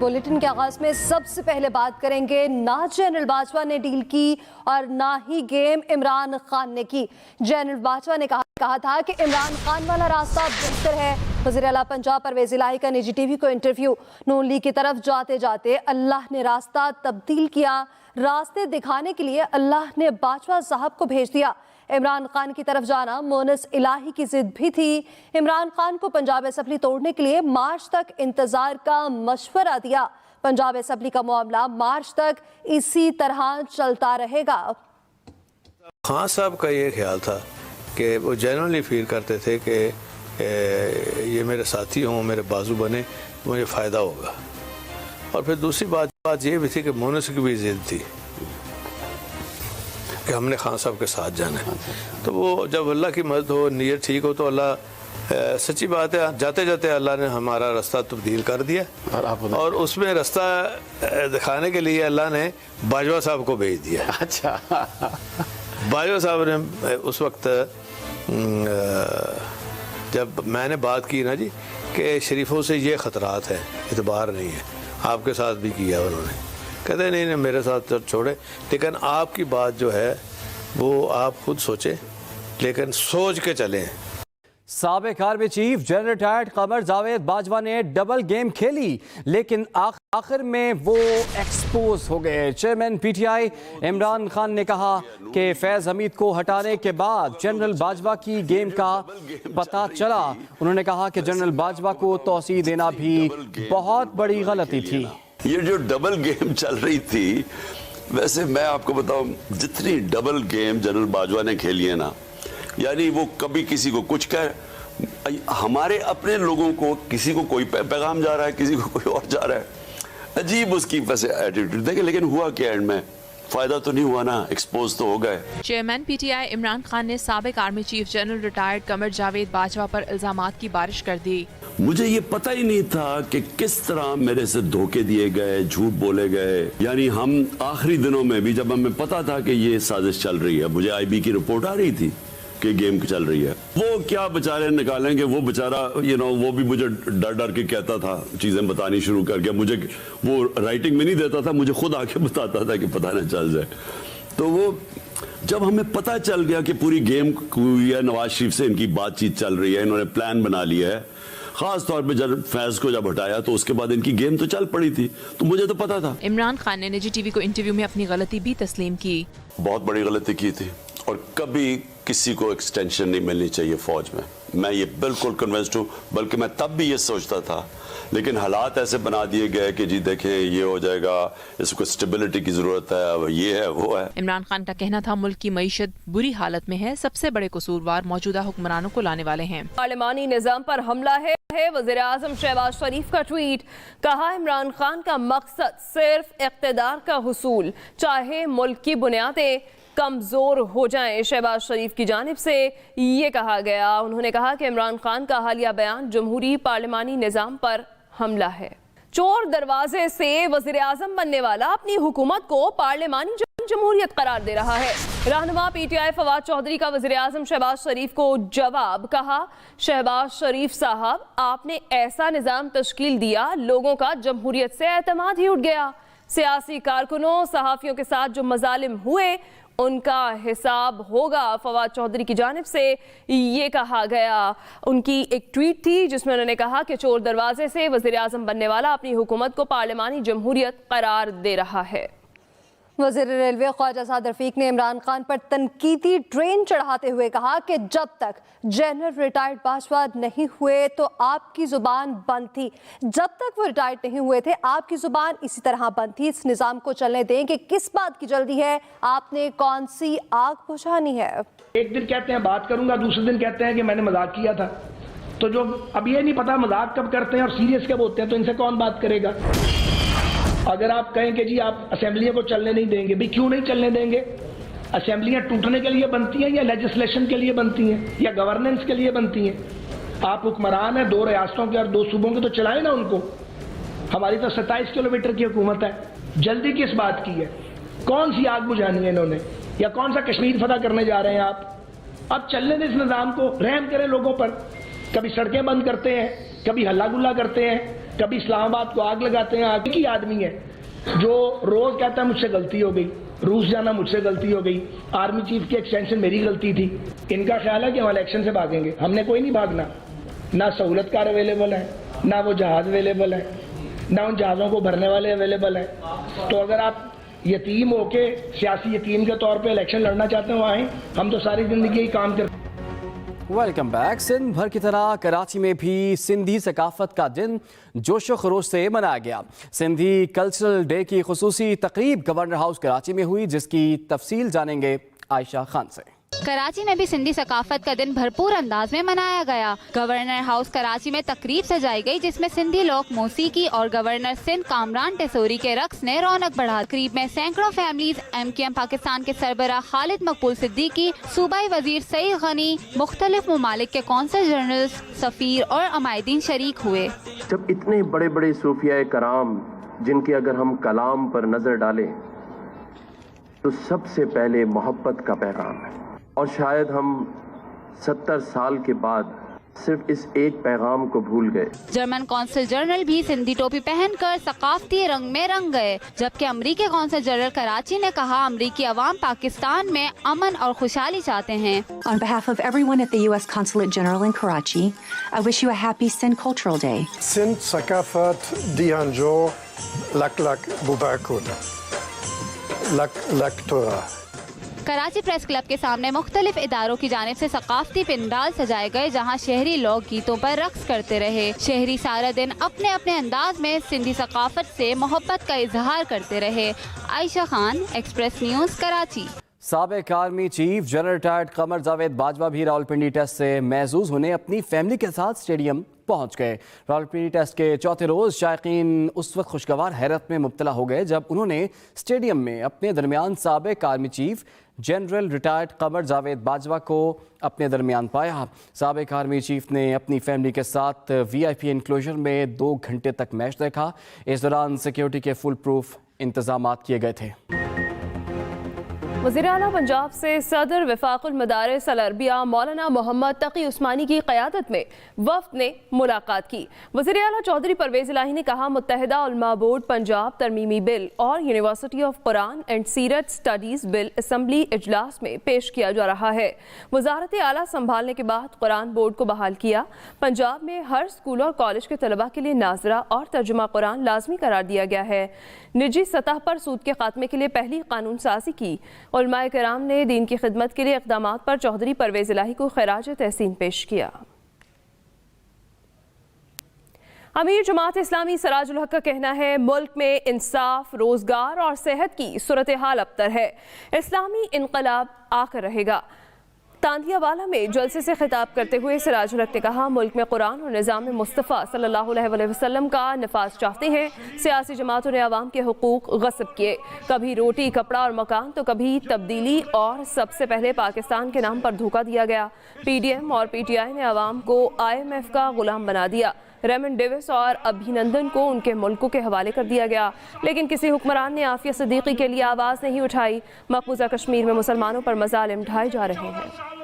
Bulletin के आगाज में सबसे पहले बात करेंगे ना जनरल बाजवा ने डील की और ना ही गेम इमरान खान ने की। जनरल बाजवा ने कहा था कि इमरान खान वाला रास्ता बेहतर है। वज़ीर आला पंजाब परवेज़ इलाही का निजी टीवी को इंटरव्यू। नून लीग की तरफ जाते जाते अल्लाह ने रास्ता तब्दील किया। रास्ते दिखाने के लिए अल्लाह ने बाजवा साहब को भेज दिया। इमरान खान की तरफ जाना मोनस इलाही की जिद भी थी। इमरान खान को पंजाब असेंबली तोड़ने के लिए मार्च तक इंतजार का मशवरा दिया। पंजाब असेंबली का मामला मार्च तक इसी तरह चलता रहेगा। खान साहब का ये ख्याल था कि वो जनरली फील करते थे कि ये मेरे साथी हों, मेरे बाजू बने, मुझे फ़ायदा होगा। और फिर दूसरी बात ये भी थी कि मोनस की भी जिद थी कि हमने खान साहब के साथ जाना है। तो वो जब अल्लाह की मदद हो, नीयत ठीक हो, तो अल्लाह सच्ची बात है जाते जाते अल्लाह ने हमारा रास्ता तब्दील कर दिया। और उसमें रास्ता दिखाने के लिए अल्लाह ने बाजवा साहब को भेज दिया। अच्छा। बाजवा साहब ने उस वक्त जब मैंने बात की ना जी कि शरीफों से ये ख़तरात हैं, इतबार नहीं है, आपके साथ भी किया उन्होंने, कहते नहीं मेरे साथ छोड़े, लेकिन आपकी बात जो है वो आप खुद सोचें, लेकिन सोच के चलें। साबिक army chief general retired Qamar Javed Bajwa ने डबल गेम खेली, लेकिन आखिर में वो एक्सपोज हो गए। चेयरमैन पीटीआई इमरान खान ने कहा कि फैज हमीद को हटाने के बाद जनरल बाजवा की गेम का पता चला। उन्होंने कहा कि जनरल बाजवा को तौसीह देना भी बहुत बड़ी गलती थी। ये जो डबल गेम चल रही थी, वैसे मैं आपको बताऊं, जितनी डबल गेम जनरल बाजवा ने खेली है ना, यानी वो कभी किसी को कुछ कह, हमारे अपने लोगों को किसी को कोई पैगाम जा रहा है, किसी को कोई और जा रहा है, अजीब उसकी वैसे एटीट्यूड देखे। लेकिन हुआ क्या एंड में? फायदा तो नहीं हुआ ना, एक्सपोज तो हो गए। चेयरमैन पीटीआई इमरान खान ने साबिक army chief general retired Qamar Javed Bajwa पर इल्जामात की बारिश कर दी। मुझे ये पता ही नहीं था कि किस तरह मेरे से धोखे दिए गए, झूठ बोले गए। यानी हम आखिरी दिनों में भी, जब हमें पता था कि ये साजिश चल रही है, मुझे आईबी की रिपोर्ट आ रही थी कि गेम चल रही है, वो क्या बेचारे निकालेंगे, वो बेचारा वो भी मुझे डर डर के कहता था, चीजें बतानी शुरू करके, मुझे वो राइटिंग में नहीं देता था, मुझे खुद आके बताता था कि पता न चल जाए। तो वो जब हमें पता चल गया कि पूरी गेम हुई है, नवाज शरीफ से इनकी बातचीत चल रही है, इन्होंने प्लान बना लिया है, खास तौर पे जब फैज को जब हटाया तो उसके बाद इनकी गेम तो चल पड़ी थी, तो मुझे तो पता था। इमरान खान ने निजी टीवी को इंटरव्यू में अपनी गलती भी तस्लीम की। बहुत बड़ी गलती की थी और कभी किसी को एक्सटेंशन नहीं मिलनी चाहिए फौज में, मैं ये बिल्कुल कन्विंस्ड हूँ। बल्कि मैं तब भी ये सोचता था, लेकिन हालात ऐसे बना दिए गए कि जी देखें ये हो जाएगा, इसको स्टेबिलिटी की जरूरत है, ये है वो है। इमरान खान का कहना था मुल्क की मईशत बुरी हालत में है, सबसे बड़े कसूरवार मौजूदा हुक्मरानों को लाने वाले हैं। पार्लिमानी निजाम पर हमला है वज़ीर आज़म शहबाज शरीफ का ट्वीट। कहा इमरान खान का मकसद सिर्फ इक़्तिदार का हुसूल, चाहे मुल्क की बुनियादें कमजोर हो जाएं। शहबाज शरीफ की जानिब से ये कहा गया। उन्होंने कहा कि इमरान खान का हालिया बयान जमहूरी पार्लिमानी निजाम पर हमला है। चोर दरवाजे से वज़ीर आज़म बनने वाला अपनी हुकूमत को पार्लिमानी जमहूरियत करार दे रहा है। रहनुमा पीटीआई फवाद चौधरी का वज़ीर आज़म शहबाज शरीफ को जवाब। कहा शहबाज शरीफ साहब, आपने ऐसा निज़ाम तश्कील दिया, लोगों का जमहूरियत से एतमाद ही उठ गया। सियासी कारकुनों, सहाफ़ियों के साथ जो मज़ालिम हुए उनका हिसाब होगा। फवाद चौधरी की जानिब से ये कहा गया। उनकी एक ट्वीट थी जिसमें उन्होंने कहा कि चोर दरवाजे से वज़ीर आज़म बनने वाला अपनी हुकूमत को पार्लिमानी जमहूरियत करार दे रहा है। वज़ीर रेलवे ख्वाजा साद रफ़ीक ने इमरान खान पर तनकीदी ट्रेन चढ़ाते हुए कहा कि जब तक जनरल रिटायर्ड बाजवा नहीं हुए तो आपकी ज़ुबान बंद थी, जब तक वो रिटायर्ड नहीं हुए थे आपकी ज़ुबान इसी तरह बंद थी। इस निज़ाम को चलने दें कि किस बात की जल्दी है, आपने कौन सी आग बुझानी है। एक दिन कहते हैं बात करूंगा, दूसरे दिन कहते हैं कि मैंने मजाक किया था। तो जो अब ये नहीं पता मजाक कब करते हैं और सीरियस कब होते हैं, तो इनसे कौन बात करेगा। अगर आप कहें कि जी आप असेंबलियों को चलने नहीं देंगे, भी क्यों नहीं चलने देंगे? असेंबलियां टूटने के लिए बनती हैं या लेजिस्लेशन के लिए बनती हैं या गवर्नेंस के लिए बनती हैं? आप हुक्मरान हैं, 2 रियासतों के और 2 सूबों के, तो चलाएं ना उनको। हमारी तो 27 किलोमीटर की हुकूमत है, जल्दी किस बात की है? कौन सी आग बुझानी है इन्होंने, या कौन सा कश्मीर फतह करने जा रहे हैं आप? अब चलने दें इस निज़ाम को, रहम करें लोगों पर। कभी सड़कें बंद करते हैं, कभी हल्ला गुल्ला करते हैं, کبھی اسلام آباد کو آگ لگاتے ہیں. آگ کی آدمی ہے جو روز کہتا ہے مجھ سے غلطی ہو گئی, روس جانا مجھ سے غلطی ہو گئی, آرمی چیف کی ایکسٹینشن میری غلطی تھی. ان کا خیال ہے کہ ہم الیکشن سے بھاگیں گے. ہم نے کوئی نہیں بھاگنا. نہ سہولت کار اویلیبل ہے, نہ وہ جہاز اویلیبل ہے, نہ ان جہازوں کو بھرنے والے اویلیبل ہیں. تو اگر آپ یتیم ہو کے سیاسی یتیم کے طور پہ الیکشن لڑنا چاہتے ہیں وہ آئیں. ہم تو ساری زندگی یہی کام کرتے ہیں. Welcome back. سندھ بھر کی طرح کراچی میں بھی سندھی ثقافت کا دن جوش و خروش سے منایا گیا. سندھی کلچرل ڈے کی خصوصی تقریب گورنر ہاؤس کراچی میں ہوئی, جس کی تفصیل جانیں گے عائشہ خان سے. کراچی میں بھی سندھی ثقافت کا دن بھرپور انداز میں منایا گیا. گورنر ہاؤس کراچی میں تقریب سجائی گئی جس میں سندھی لوک موسیقی اور گورنر سندھ کامران ٹیسوری کے رقص نے رونق بڑھا. تقریب میں سینکڑوں فیملیز, MQM پاکستان کے سربراہ خالد مقبول صدیقی, صوبائی وزیر سعید غنی, مختلف ممالک کے قونصل جنرلز, سفیر اور عمائدین شریک ہوئے. جب اتنے بڑے بڑے صوفیاء کرام جن کے اگر ہم کلام پر نظر ڈالیں تو سب سے پہلے محبت کا پیغام ہے, اور شاید ہم 70 سال کے بعد صرف اس ایک پیغام کو بھول گئے. جرمن قونصل جنرل بھی سندھی ٹوپی پہن کر ثقافتی رنگ میں رنگ گئے, جبکہ امریکی قونصل جنرل کراچی نے کہا امریکی عوام پاکستان میں امن اور خوشحالی چاہتے ہیں. On behalf of everyone at the U.S. Consulate General in Karachi, I wish you a happy Sindh Cultural Day. Sindh Sakafat Dihanjo Lak Lak Bubakun Lak Lak Torah. Karachi press club کے سامنے مختلف اداروں کی جانب سے ثقافتی پنڈال سجائے گئے جہاں شہری لوک گیتوں پر رقص کرتے رہے. شہری سارا دن اپنے اپنے انداز میں سندھی ثقافت سے محبت کا اظہار کرتے رہے. عائشہ خان, ایکسپریس نیوز, کراچی. سابق army chief general retired Qamar Javed Bajwa بھی راولپنڈی ٹیسٹ سے محظوظ ہونے اپنی فیملی کے ساتھ اسٹیڈیم پہنچ گئے. راولپنڈی ٹیسٹ کے چوتھے روز شائقین اس وقت خوشگوار حیرت میں مبتلا ہو گئے جب انہوں نے اسٹیڈیم میں اپنے درمیان سابق army chief general retired Qamar Javed Bajwa کو اپنے درمیان پایا. سابق آرمی چیف نے اپنی فیملی کے ساتھ VIP انکلوژر میں 2 گھنٹے تک میچ دیکھا. اس دوران سیکیورٹی کے فل پروف انتظامات کیے گئے تھے. وزیر اعلیٰ پنجاب سے صدر وفاق المدارس العربیہ مولانا محمد تقی عثمانی کی قیادت میں وفد نے ملاقات کی. وزیر اعلیٰ چودھری پرویز الہی نے کہا متحدہ علماء بورڈ پنجاب ترمیمی بل اور یونیورسٹی آف قرآن اینڈ سیرت سٹڈیز بل اسمبلی اجلاس میں پیش کیا جا رہا ہے. وزارت اعلیٰ سنبھالنے کے بعد قرآن بورڈ کو بحال کیا. پنجاب میں ہر اسکول اور کالج کے طلباء کے لیے ناظرہ اور ترجمہ قرآن لازمی قرار دیا گیا ہے. نجی سطح پر سود کے خاتمے کے لیے پہلی قانون سازی کی. علماء کرام نے دین کی خدمت کے لیے اقدامات پر چودھری پرویز الہی کو خراج تحسین پیش کیا. امیر جماعت اسلامی سراج الحق کا کہنا ہے ملک میں انصاف, روزگار اور صحت کی صورتحال ابتر ہے. اسلامی انقلاب آ کر رہے گا. تاندیا والا میں جلسے سے خطاب کرتے ہوئے سراج الحق نے کہا ملک میں قرآن اور نظام مصطفیٰ صلی اللہ علیہ وسلم کا نفاذ چاہتے ہیں. سیاسی جماعتوں نے عوام کے حقوق غصب کیے. کبھی روٹی, کپڑا اور مکان تو کبھی تبدیلی, اور سب سے پہلے پاکستان کے نام پر دھوکہ دیا گیا. PDM اور PTI نے عوام کو IMF کا غلام بنا دیا. ریمن ڈیوس اور ابھینندن کو ان کے ملکوں کے حوالے کر دیا گیا, لیکن کسی حکمران نے عافیہ صدیقی کے لیے آواز نہیں اٹھائی. مقبوضہ کشمیر میں مسلمانوں پر مظالم ڈھائے جا رہے ہیں.